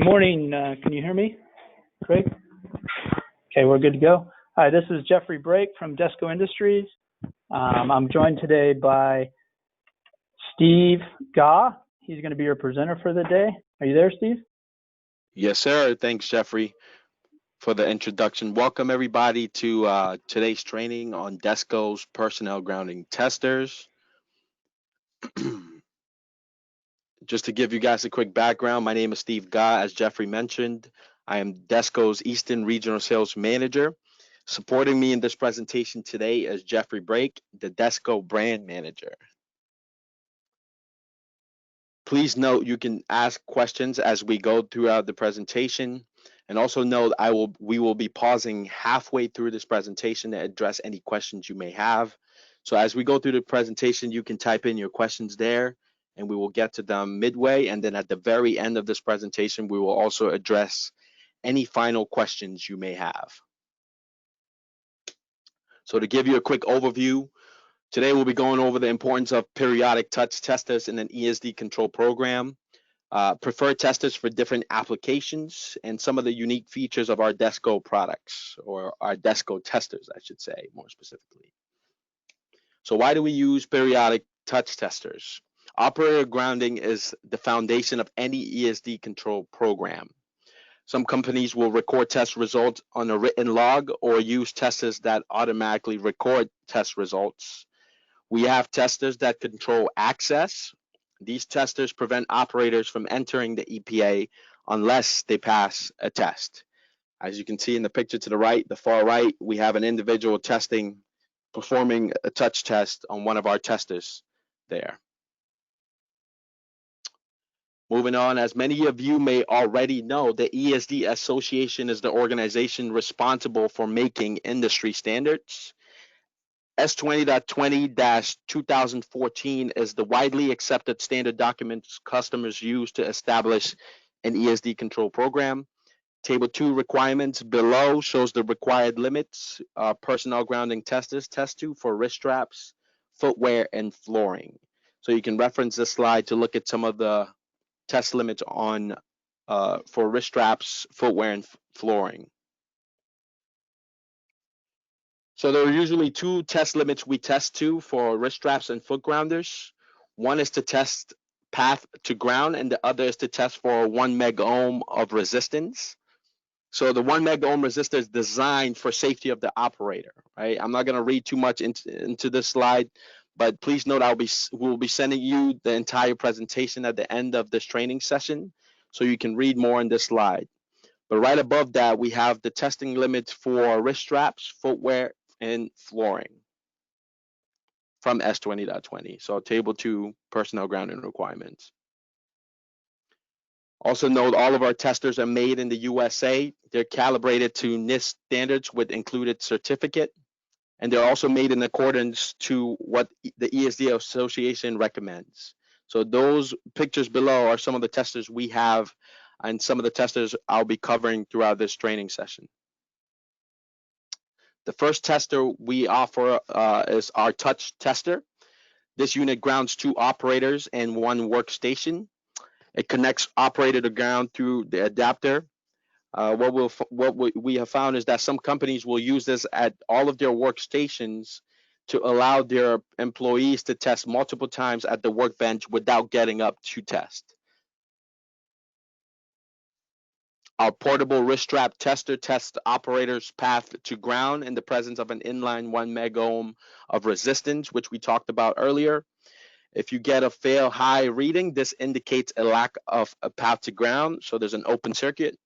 Good morning. Can you hear me, Craig? Okay, we're good to go. Hi, this is Jeffrey Brake from Desco Industries. I'm joined today by Steve Gaw. He's going to be your presenter for the day. Are you there, Steve? Yes, sir. Thanks, Jeffrey, for the introduction. Welcome, everybody, to today's training on Desco's personnel grounding testers. Just to give you guys a quick background, my name is Steve Gaw. As Jeffrey mentioned, I am Desco's Eastern Regional Sales Manager. Supporting me in this presentation today is Jeffrey Brake, the Desco Brand Manager. Please note you can ask questions as we go throughout the presentation, and also note we will be pausing halfway through this presentation to address any questions you may have. So as we go through the presentation, you can type in your questions there, and we will get to them midway, and then at the very end of this presentation, we will also address any final questions you may have. So to give you a quick overview, today we'll be going over the importance of periodic touch testers in an ESD control program, preferred testers for different applications, and some of the unique features of our Desco products, or our Desco testers, I should say, more specifically. So why do we use periodic touch testers? Operator grounding is the foundation of any ESD control program. Some companies will record test results on a written log or use testers that automatically record test results. We have testers that control access. These testers prevent operators from entering the EPA unless they pass a test. As you can see in the picture to the right, the far right, we have an individual performing a touch test on one of our testers there. Moving on, as many of you may already know, the ESD Association is the organization responsible for making industry standards. S20.20-2014 is the widely accepted standard documents customers use to establish an ESD control program. Table 2 requirements below shows the required limits personnel grounding testers test to for wrist straps, footwear, and flooring. So you can reference this slide to look at some of the test limits on for wrist straps, footwear, and flooring. So there are usually two test limits we test to for wrist straps and foot grounders. One is to test path to ground, and the other is to test for 1 meg ohm of resistance. So the 1 meg ohm resistor is designed for safety of the operator, right? I'm not going to read too much into this slide, but please note we'll be sending you the entire presentation at the end of this training session, so you can read more in this slide. But right above that, we have the testing limits for wrist straps, footwear, and flooring from S20.20. So table 2 personnel grounding requirements. Also note all of our testers are made in the USA. They're calibrated to NIST standards with included certificate, and they're also made in accordance to what the ESD Association recommends. So those pictures below are some of the testers we have, and some of the testers I'll be covering throughout this training session. The first tester we offer is our touch tester. This unit grounds 2 operators and 1 workstation. It connects operator to ground through the adapter. What we have found is that some companies will use this at all of their workstations to allow their employees to test multiple times at the workbench without getting up to test. Our portable wrist strap tester tests the operator's path to ground in the presence of an inline 1 meg ohm of resistance, which we talked about earlier. If you get a fail high reading, this indicates a lack of a path to ground, so there's an open circuit.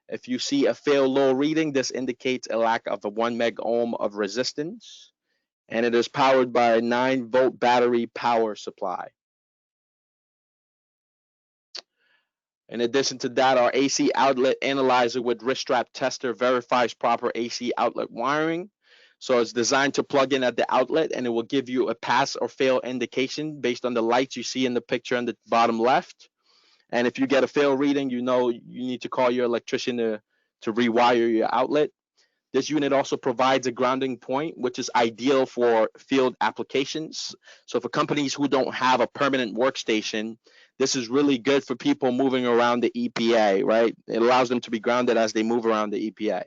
If you see a fail low reading, this indicates a lack of a 1 meg ohm of resistance, and it is powered by a 9-volt battery power supply. In addition to that, our AC outlet analyzer with wrist strap tester verifies proper AC outlet wiring. So it's designed to plug in at the outlet, and it will give you a pass or fail indication based on the lights you see in the picture on the bottom left. And if you get a fail reading, you know you need to call your electrician to rewire your outlet. This unit also provides a grounding point, which is ideal for field applications. So for companies who don't have a permanent workstation, This is really good for people moving around the EPA, right? It allows them to be grounded as they move around the EPA.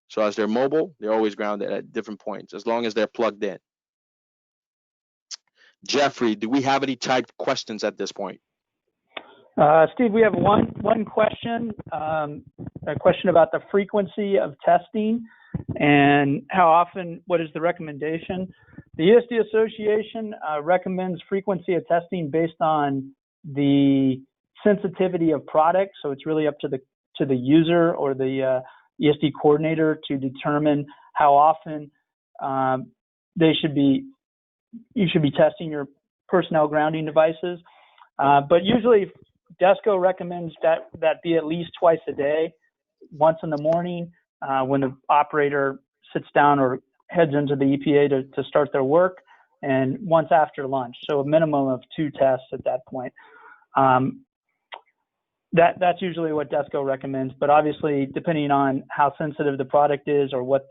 So as they're mobile, they're always grounded at different points, as long as they're plugged in. Jeffrey, do we have any typed questions at this point? Steve, we have one question, a question about the frequency of testing and how often, what is the recommendation? The ESD Association recommends frequency of testing based on the sensitivity of product. So it's really up to the user or the ESD coordinator to determine how often you should be testing your personnel grounding devices. But usually Desco recommends that be at least twice a day, once in the morning when the operator sits down or heads into the EPA to start their work, and once after lunch. So a minimum of 2 tests at that point. That's usually what Desco recommends, but obviously depending on how sensitive the product is or what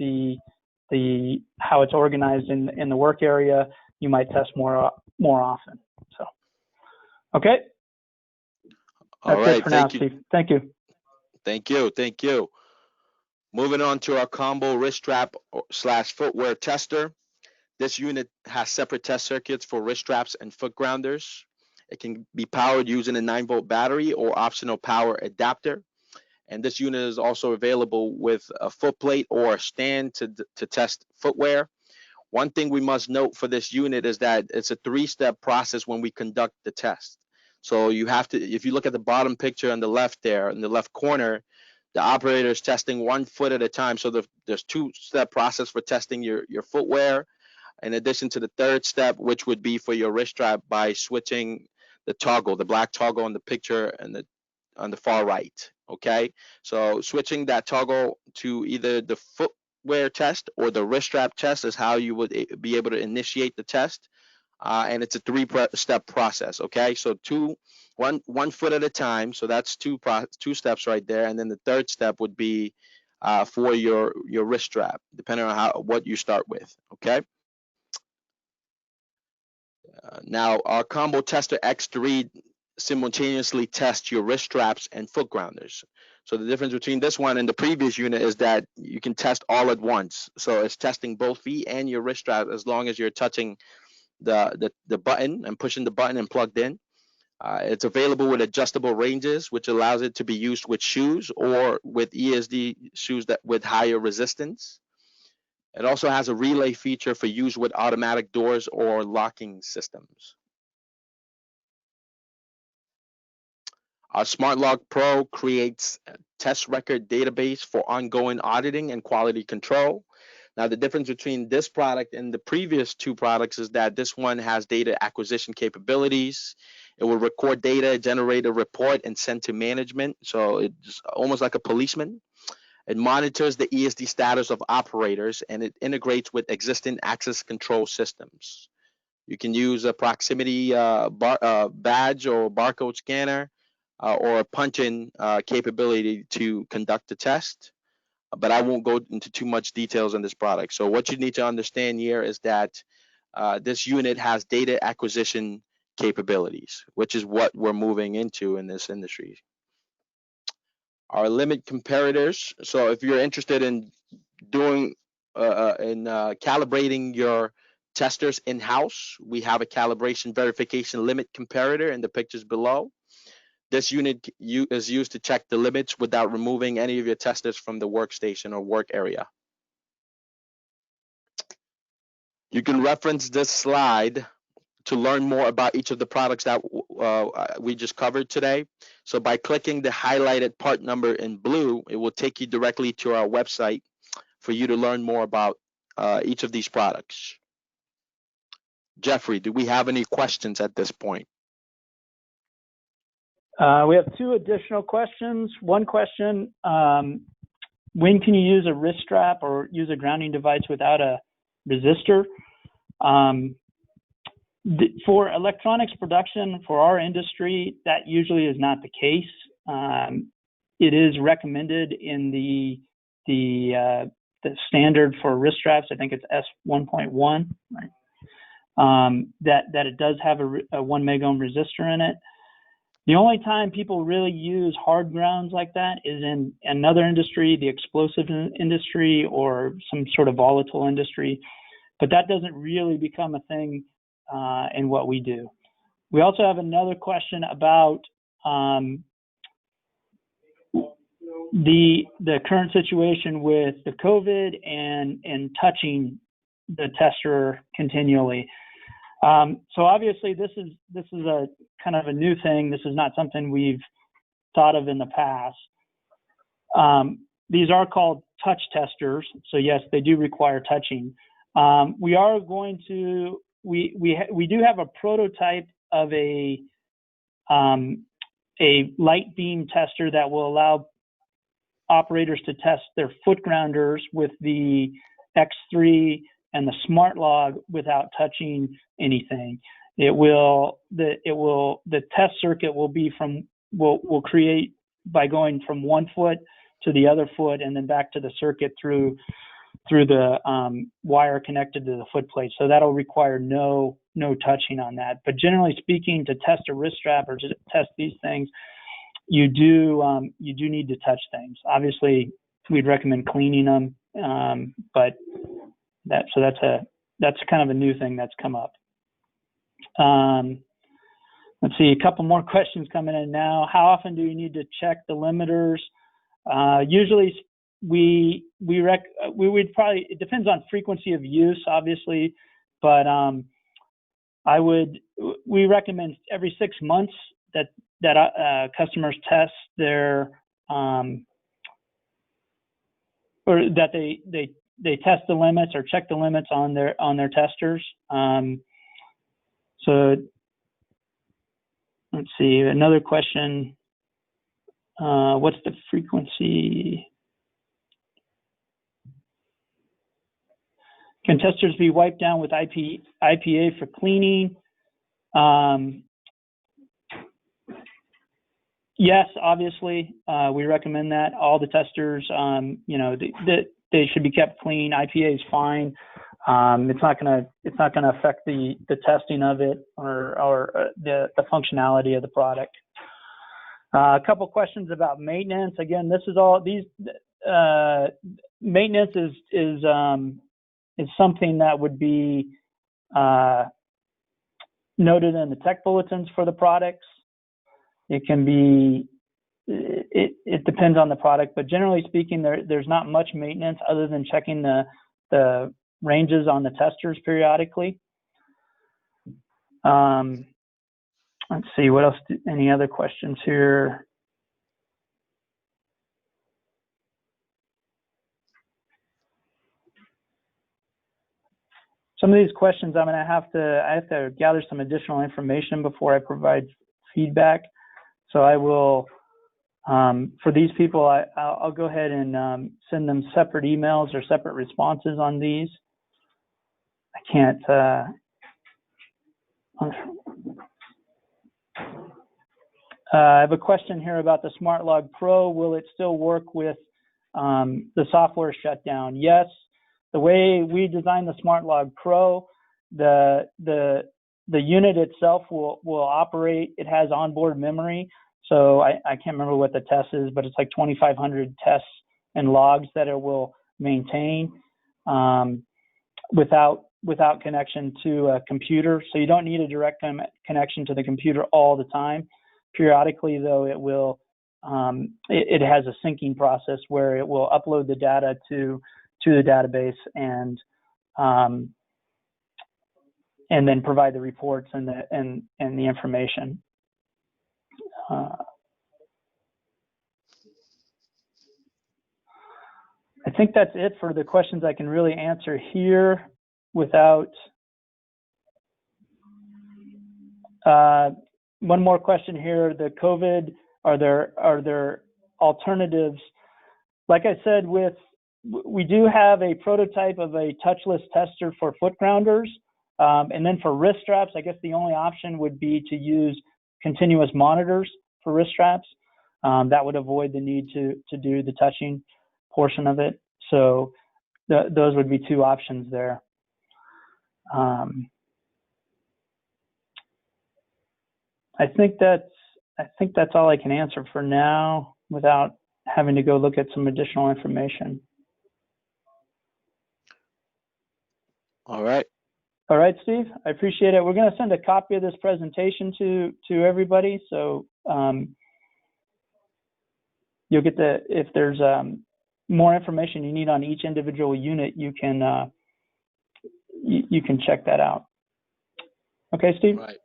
how it's organized in the work area, you might test more often. So, okay. That's All right, it for now, Steve. Thank you. Thank you. Thank you. Moving on to our combo wrist strap / footwear tester. This unit has separate test circuits for wrist straps and foot grounders. It can be powered using a 9-volt battery or optional power adapter. And this unit is also available with a foot plate or a stand to test footwear. One thing we must note for this unit is that it's a 3-step process when we conduct the test. So you have to, if you look at the bottom picture on the left there, in the left corner, the operator is testing 1 foot at a time. So there's 2-step process for testing your footwear, in addition to the 3rd step, which would be for your wrist strap by switching the toggle, the black toggle on the picture and on the far right. Okay, so switching that toggle to either the footwear test or the wrist strap test is how you would be able to initiate the test. And it's a 3-step process. Okay, so one foot at a time. So that's 2 steps right there. And then the 3rd step would be for your wrist strap, depending on what you start with. Okay. Now our combo tester X3 simultaneously tests your wrist straps and foot grounders. So the difference between this one and the previous unit is that you can test all at once. So it's testing both feet and your wrist strap as long as you're touching the button and pushing the button and plugged in. It's available with adjustable ranges, which allows it to be used with shoes or with ESD shoes with higher resistance. It also has a relay feature for use with automatic doors or locking systems. Our Smart Log Pro creates a test record database for ongoing auditing and quality control. Now, the difference between this product and the previous 2 products is that this one has data acquisition capabilities. It will record data, generate a report, and send to management. So it's almost like a policeman. It monitors the ESD status of operators, and it integrates with existing access control systems. You can use a proximity badge or barcode scanner or a punch-in capability to conduct the test. But I won't go into too much details on this product. So what you need to understand here is that this unit has data acquisition capabilities, which is what we're moving into in this industry. Our limit comparators. So if you're interested in doing calibrating your testers in-house, we have a calibration verification limit comparator in the pictures below. This unit is used to check the limits without removing any of your testers from the workstation or work area. You can reference this slide to learn more about each of the products that we just covered today. So by clicking the highlighted part number in blue, it will take you directly to our website for you to learn more about each of these products. Jeffrey, do we have any questions at this point? We have 2 additional questions. One question, when can you use a wrist strap or use a grounding device without a resistor? For electronics production, for our industry, that usually is not the case. It is recommended in the standard for wrist straps. I think it's S1.1, right? That it does have a 1 megohm resistor in it. The only time people really use hard grounds like that is in another industry, the explosive industry or some sort of volatile industry, but that doesn't really become a thing in what we do. We also have another question about the current situation with the COVID and touching the tester continually. So obviously this is a kind of a new thing. This is not something we've thought of in the past. These are called touch testers. So yes, they do require touching. We are going to, we do have a prototype of a light beam tester that will allow operators to test their foot grounders with the X3 and the smart log without touching anything. The test circuit will be will create by going from one foot to the other foot and then back to the circuit through the wire connected to the foot plate. So that'll require no touching on that. But generally speaking, to test a wrist strap or to test these things, you do need to touch things. Obviously, we'd recommend cleaning them, but that's kind of a new thing that's come up. Let's see, a couple more questions coming in now. How often do you need to check the limiters? Usually, we would probably, it depends on frequency of use, obviously, but we recommend every 6 months that customers test their or that they test the limits or check the limits on their testers. So let's see, another question. What's the frequency? Can testers be wiped down with IPA for cleaning? Yes, obviously, we recommend that. All the testers, they should be kept clean. IPA is fine. It's not gonna affect the testing of it or the functionality of the product. A couple questions about maintenance. Again, this is all these maintenance is something that would be noted in the tech bulletins for the products. It can be, it depends on the product, but generally speaking, there's not much maintenance other than checking the ranges on the testers periodically. Let's see, what else, any other questions here? Some of these questions I have to gather some additional information before I provide feedback. So I will, for these people, I'll go ahead and send them separate emails or separate responses on these. I can't, I have a question here about the SmartLog Pro. Will it still work with the software shutdown? Yes. The way we designed the SmartLog Pro, the unit itself will operate. It has onboard memory. So I can't remember what the test is, but it's like 2,500 tests and logs that it will maintain without connection to a computer. So you don't need a direct connection to the computer all the time. Periodically, though, it will. It has a syncing process where it will upload the data to the database and then provide the reports and the information. I think that's it for the questions I can really answer here without. One more question here, the COVID, are there alternatives? Like I said, we do have a prototype of a touchless tester for foot grounders. And then for wrist straps, I guess the only option would be to use continuous monitors for wrist straps. That would avoid the need to do the touching portion of it. So those would be two options there. I think that's think that's all I can answer for now without having to go look at some additional information. All right. All right, Steve, I appreciate it. We're going to send a copy of this presentation to everybody. So you'll get if there's more information you need on each individual unit, you can check that out. Okay, Steve? Right.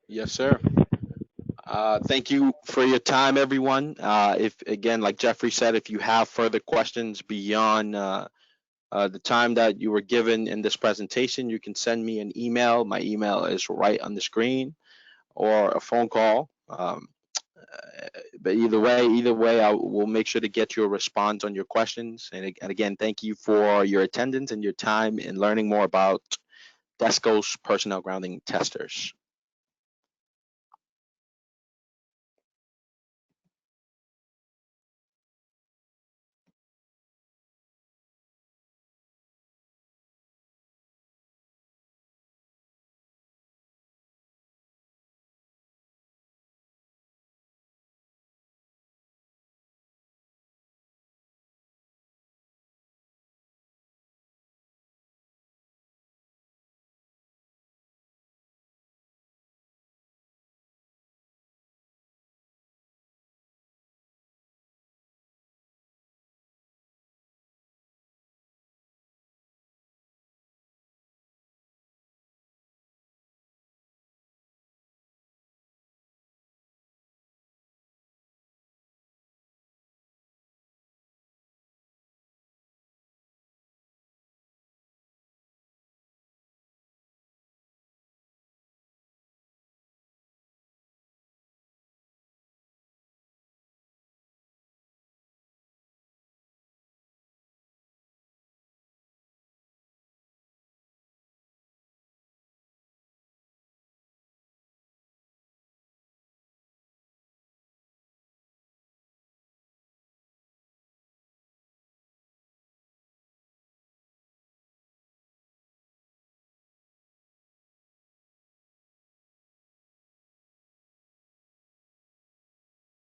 Yes, sir. Thank you for your time, everyone. If again, like Jeffrey said, if you have further questions beyond the time that you were given in this presentation, you can send me an email. My email is right on the screen, or a phone call. But either way, I will make sure to get you a response on your questions. And again, thank you for your attendance and your time in learning more about Desco's personnel grounding testers.